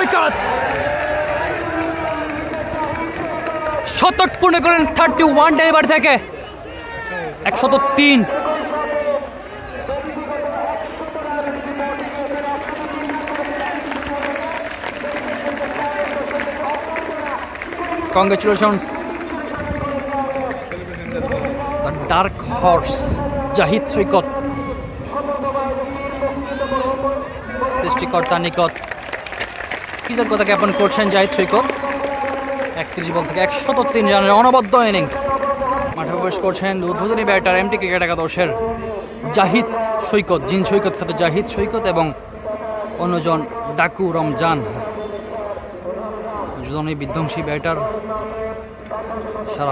সৈকত শতক পূর্ণ করেন 31 ডেলিভারি থেকে 103। Congratulations, the dark horse Zahid সৈকত সৃষ্টিকর্তা নিকট কৃতজ্ঞতা জ্ঞাপন করছেন জাহিদ সৈকত। 31 বল থেকে 103 রানের অনবদ্য ইনিংস। মাঠে প্রবেশ করছেন উদ্বোধনী ব্যাটার এমটি ক্রিকেট একাদশের জাহিদ সৈকত, জিন সৈকত খ্যাত জাহিদ সৈকত এবং অন্যজন ডাকু রমজান। দুজনই বিধ্বংসী ব্যাটার। সারা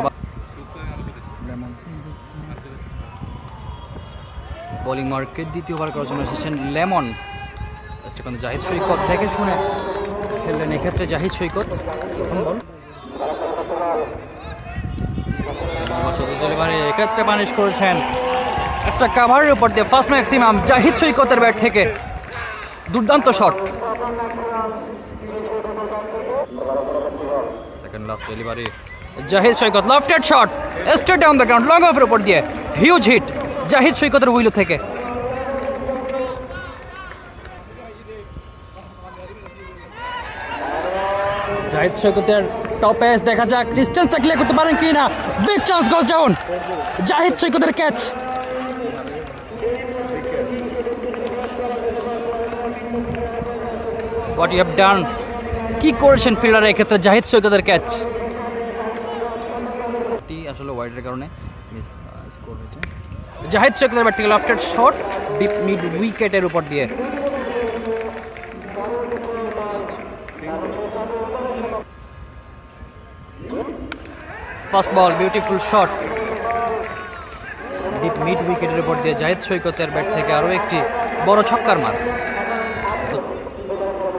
বোলিং মার্কে দ্বিতীয়বার করার জন্য এসেছেন লেমন। জাহিদ সৈকত দেখে শুনে খেললেন এক্ষেত্রে জাহিদ সৈকত। প্রথম বল এক্ষেত্রে পানিশ করেছেন এক্সট্রা কাভারের উপর দিয়ে ফার্স্ট ম্যাক্সিমাম জাহিদ সৈকতের ব্যাট থেকে দুর্দান্ত shot. Second last delivery Zahid Saikat lofted shot straight down the ground long অফের উপর দিয়ে হিউজ হিট জাহিদ সৈকতের উইলো থেকে। জাহিদ সৈকতের টপ এজ দেখা যাক ডিস্টেন্সটা ক্লিয়ার করতে পারেন কি না। Big chance goes down Zahid সৈকতের catch. What you have done, কি করেছেন ফিল্ডারের ক্ষেত্রে জাহিদ সৈকতের ক্যাচ। আসলে ওয়াইডের কারণে মিস স্কোর হয়েছে। জাহিদ সৈকতের ব্যাট থেকে লেফটেড শট ডিপ মিড উইকেটের উপর দিয়ে। ফার্স্ট বল বিউটিফুল শট ডিপ মিড উইকেটের উপর দিয়ে জাহিদ সৈকতের ব্যাট থেকে আরও একটি বড় ছক্কার মার।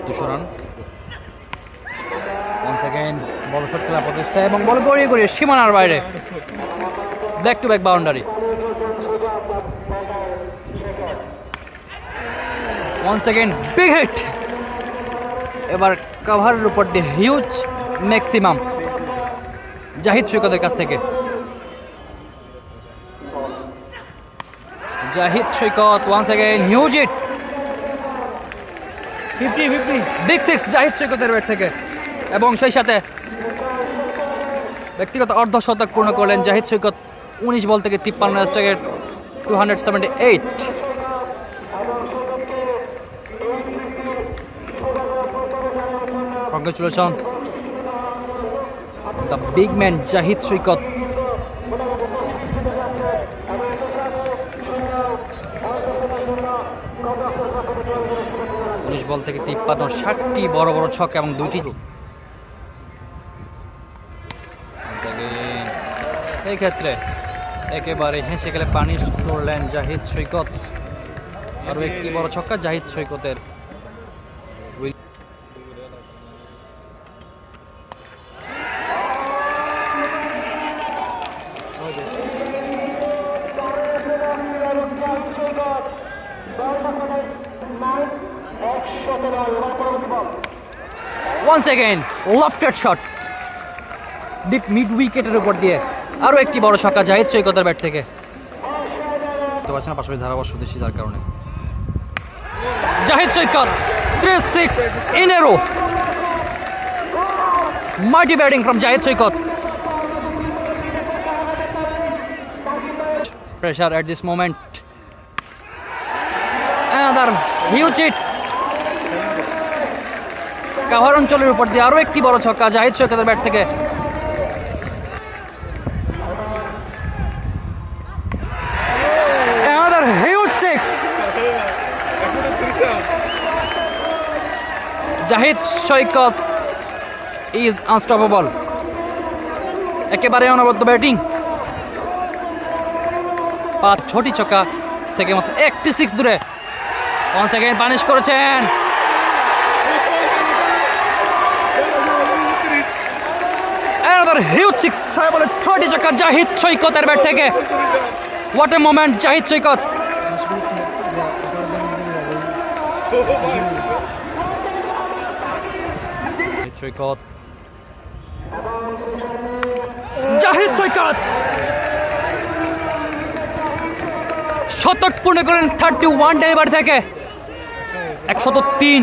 200 রান। ওয়ান্স অ্যাগেইন বড় শট খেলা প্রচেষ্টা এবং বল গড়িয়ে গড়িয়ে সীমানার বাইরে back to back boundary. Once again big hit, এবার কাভারের উপর দিয়ে হিউজ ম্যাক্সিমাম জাহিদ সৈকতের কাছ থেকে। Zahid Saikat once again huge hit 50-50 big six Zahid সৈকতের ব্যাট থেকে এবং সেই সাথে ব্যক্তিগত অর্ধশতক পূর্ণ করলেন জাহিদ সৈকত। 19 বল থেকে 53 স্ট্রাইকের 278। Congratulations the big man Zahid Saikat. Ball থেকে 53, 60টি বড় বড় ছক এবং 2টি। এই ক্ষেত্রে একেবারে হেসে গেলে পানিশ করলেন জাহিদ সৈকত। আরও একটি বড় ছক্কা জাহিদ সৈকতের। Once again lofted shot deep mid উইকেটের উপর দিয়ে আরও একটি বড় ছক্কা জাহিদ সৈকতের ব্যাট থেকে। তো পারছে না পাশাপাশি ধারাভাষ্য দেশি যার কারণে জাহিদ সৈকত 3-6 in a row. Mighty batting from Zahid Saikat. Pressure at this moment. Another huge hit. Cover অঞ্চলের উপর দিয়ে আরও একটি বড় ছক্কা জাহিদ সৈকতের ব্যাট থেকে। Another huge six. Zahid Saikat is unstoppable. একেবারে অনবদ্য ব্যাটিং। 5 ছোটি ছক্কা থেকে মাত্র 86 দূরে once again পানিশ করেছেন। Another huge six, 6 বলে 6টি ছক্কা জাহিদ সৈকতের ব্যাট থেকে। What a moment জাহিদ সৈকত। সৈকত, জাহিদ সৈকত শতক পূর্ণ করেন 31 ডেলিভারি থেকে 103।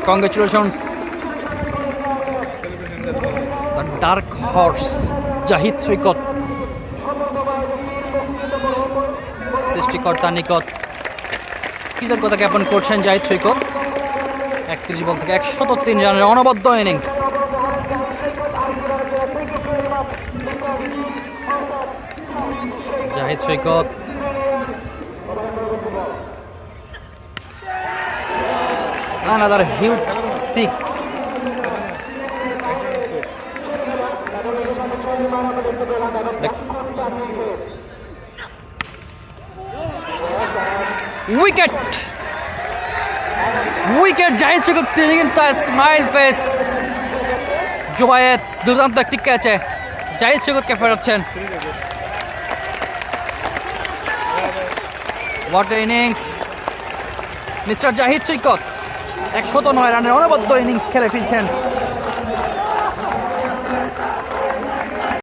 Congratulations, the dark horse Zahid সৈকত। সৃষ্টিকর্তা নিকট কৃতজ্ঞতা জ্ঞাপন করছেন জাহিদ সৈকত। 31 বল থেকে 103 রানের অনবদ্য innings. Zahid Saikat another huge six. Wicket Zahid Saikat, তিনি কিন্তু স্মাইল ফেস। জুবায়েদ দুর্দান্ত একটি ক্যাচে জাহিদ সৈকতকে ফেরাচ্ছেন। What innings mister Zahid Saikat, 109 রানের অনবদ্য ইনিংস খেলে ফিরছেন।